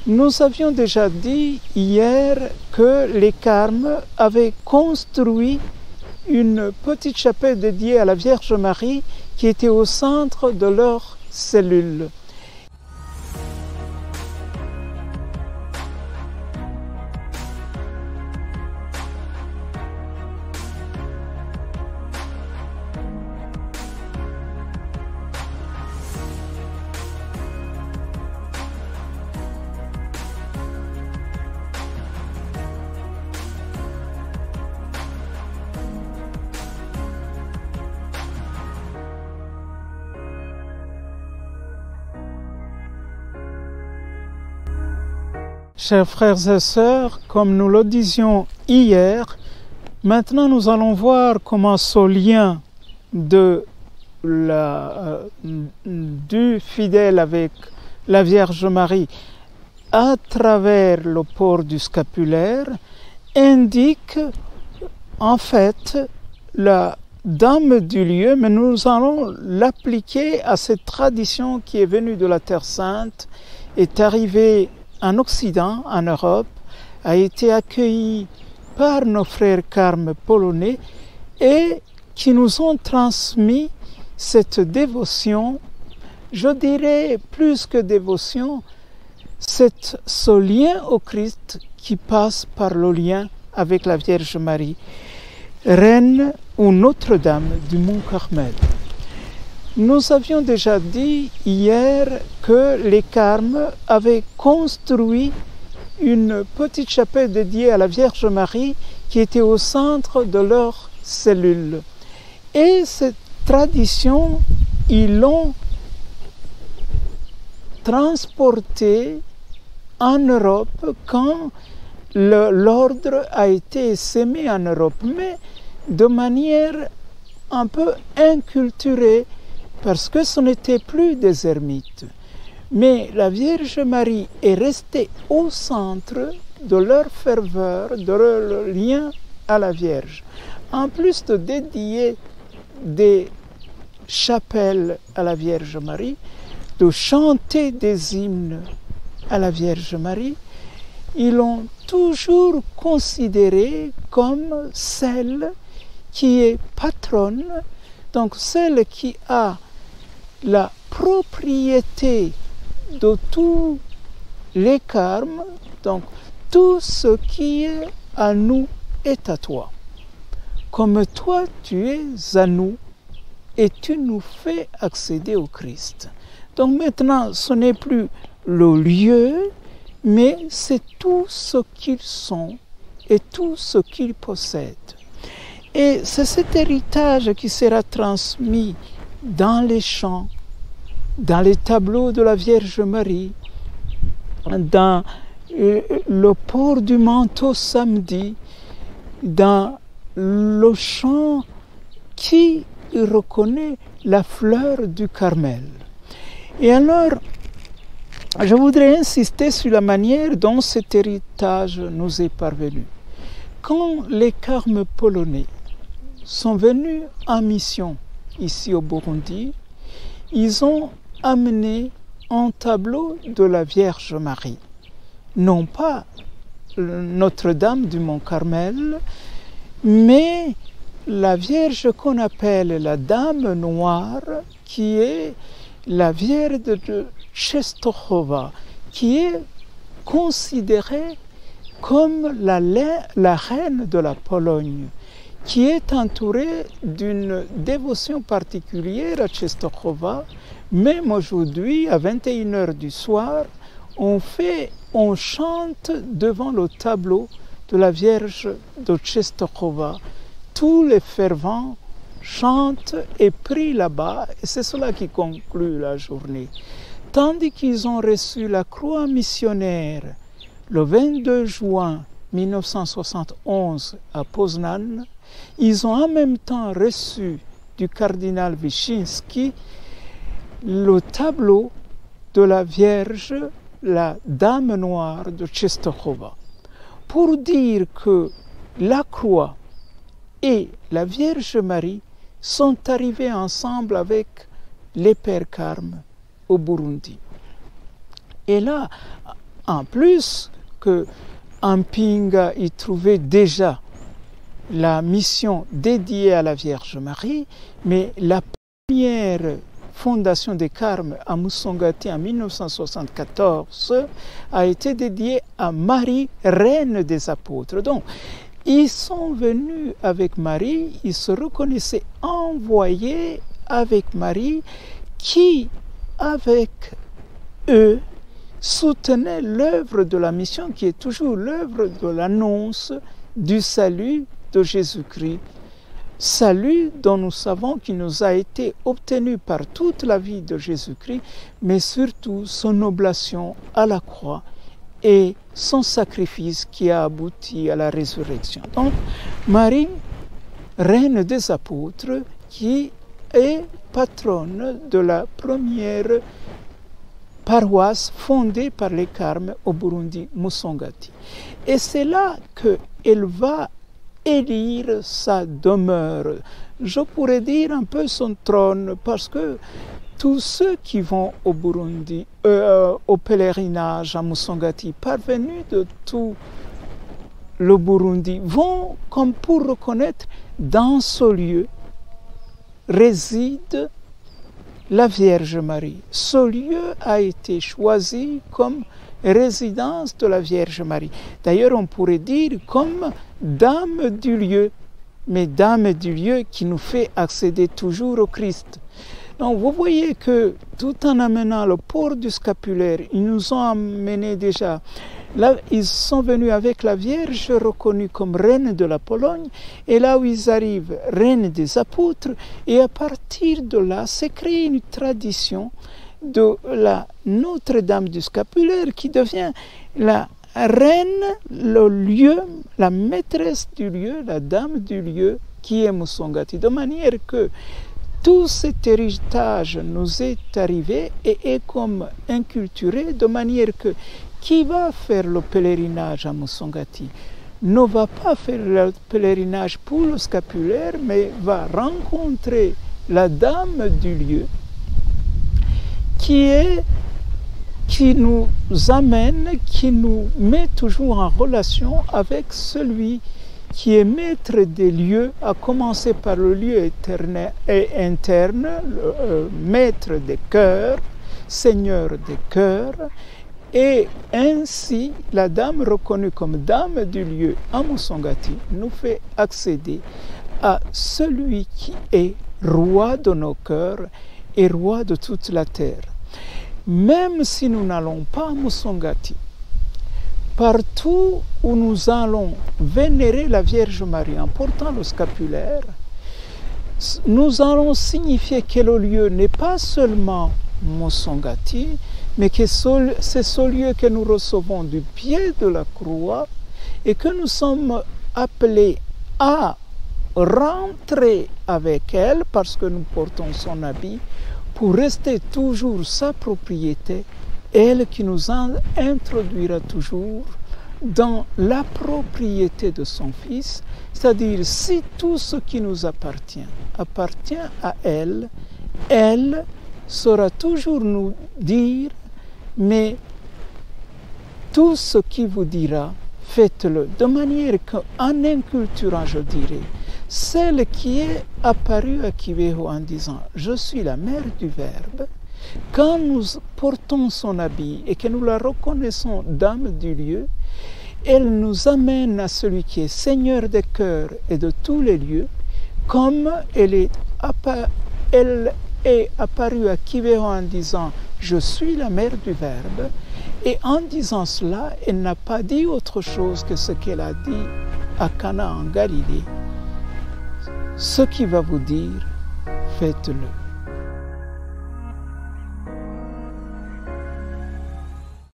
Nous avions déjà dit hier que les Carmes avaient construit une petite chapelle dédiée à la Vierge Marie qui était au centre de leur cellule. Chers frères et sœurs, comme nous le disions hier, maintenant nous allons voir comment ce lien du fidèle avec la Vierge Marie à travers le port du scapulaire indique en fait la dame du lieu, mais nous allons l'appliquer à cette tradition qui est venue de la Terre Sainte, est arrivée en Occident, en Europe, a été accueilli par nos frères Carmes polonais et qui nous ont transmis cette dévotion, je dirais plus que dévotion, ce lien au Christ qui passe par le lien avec la Vierge Marie, Reine ou Notre-Dame du Mont Carmel. Nous avions déjà dit hier que les Carmes avaient construit une petite chapelle dédiée à la Vierge Marie qui était au centre de leur cellule. Et cette tradition, ils l'ont transportée en Europe quand l'ordre a été sémé en Europe, mais de manière un peu inculturée, parce que ce n'était plus des ermites. Mais la Vierge Marie est restée au centre de leur ferveur, de leur lien à la Vierge. En plus de dédier des chapelles à la Vierge Marie, de chanter des hymnes à la Vierge Marie, ils l'ont toujours considérée comme celle qui est patronne, donc celle qui a la propriété de tous les Carmes, donc tout ce qui est à nous est à toi. Comme toi tu es à nous et tu nous fais accéder au Christ. Donc maintenant ce n'est plus le lieu, mais c'est tout ce qu'ils sont et tout ce qu'ils possèdent. Et c'est cet héritage qui sera transmis dans les chants, dans les tableaux de la Vierge Marie, dans le port du manteau samedi, dans le chant qui reconnaît la fleur du Carmel. Et alors, je voudrais insister sur la manière dont cet héritage nous est parvenu. Quand les Carmes polonais sont venus en mission ici au Burundi, ils ont amené un tableau de la Vierge Marie. Non pas Notre-Dame du Mont Carmel, mais la Vierge qu'on appelle la Dame Noire, qui est la Vierge de Częstochowa, qui est considérée comme la reine de la Pologne, qui est entourée d'une dévotion particulière à Częstochowa. Même aujourd'hui, à 21h du soir, on chante devant le tableau de la Vierge de Częstochowa. Tous les fervents chantent et prient là-bas, et c'est cela qui conclut la journée. Tandis qu'ils ont reçu la croix missionnaire le 22 juin 1971 à Poznan, ils ont en même temps reçu du cardinal Wyszynski le tableau de la Vierge, la Dame Noire de Częstochowa, pour dire que la croix et la Vierge Marie sont arrivés ensemble avec les Pères Carmes au Burundi. Et là, En plus que Ampinga y trouvait déjà la mission dédiée à la Vierge Marie, mais la première fondation des Carmes à Musongati en 1974 a été dédiée à Marie, reine des apôtres. Donc, ils sont venus avec Marie, ils se reconnaissaient envoyés avec Marie, qui, avec eux, soutenait l'œuvre de la mission, qui est toujours l'œuvre de l'annonce du salut de Jésus-Christ. Salut dont nous savons qu'il nous a été obtenu par toute la vie de Jésus-Christ, mais surtout son oblation à la croix et son sacrifice qui a abouti à la résurrection. Donc, Marie, reine des apôtres, qui est patronne de la première paroisse fondée par les Carmes au Burundi, Musongati. Et c'est là qu'elle va élire sa demeure. Je pourrais dire un peu son trône, parce que tous ceux qui vont au Burundi, au pèlerinage à Musongati, parvenus de tout le Burundi, vont comme pour reconnaître dans ce lieu réside la Vierge Marie. Ce lieu a été choisi comme résidence de la Vierge Marie. D'ailleurs, on pourrait dire comme dame du lieu, mais dame du lieu qui nous fait accéder toujours au Christ. Donc, vous voyez que tout en amenant le port du scapulaire, ils nous ont amené déjà. Là, ils sont venus avec la Vierge reconnue comme reine de la Pologne, et là où ils arrivent, reine des apôtres, et à partir de là, s'est créée une tradition de la Notre-Dame du Scapulaire qui devient la reine, le lieu, la maîtresse du lieu, la dame du lieu qui est Musongati, de manière que tout cet héritage nous est arrivé et est comme inculturé, de manière que qui va faire le pèlerinage à Musongati ne va pas faire le pèlerinage pour le scapulaire, mais va rencontrer la dame du lieu qui nous amène, qui nous met toujours en relation avec celui qui est maître des lieux, à commencer par le lieu éternel et interne, maître des cœurs, seigneur des cœurs. Et ainsi, la dame reconnue comme dame du lieu à Musongati nous fait accéder à celui qui est roi de nos cœurs et roi de toute la terre. Même si nous n'allons pas à Musongati, partout où nous allons vénérer la Vierge Marie en portant le scapulaire, nous allons signifier que le lieu n'est pas seulement Musongati, mais que c'est ce lieu que nous recevons du pied de la croix et que nous sommes appelés à rentrer avec elle parce que nous portons son habit pour rester toujours sa propriété, elle qui nous introduira toujours dans la propriété de son Fils, c'est-à-dire si tout ce qui nous appartient à elle, elle saura toujours nous dire, mais tout ce qui vous dira, faites-le, de manière qu'en inculturant, je dirais, celle qui est apparue à Kibeho en disant « Je suis la mère du Verbe », quand nous portons son habit et que nous la reconnaissons dame du lieu, elle nous amène à celui qui est Seigneur des cœurs et de tous les lieux, comme elle est apparue à Kibeho en disant « Je suis la mère du Verbe », et en disant cela, elle n'a pas dit autre chose que ce qu'elle a dit à Cana en Galilée. Ce qui va vous dire, faites-le.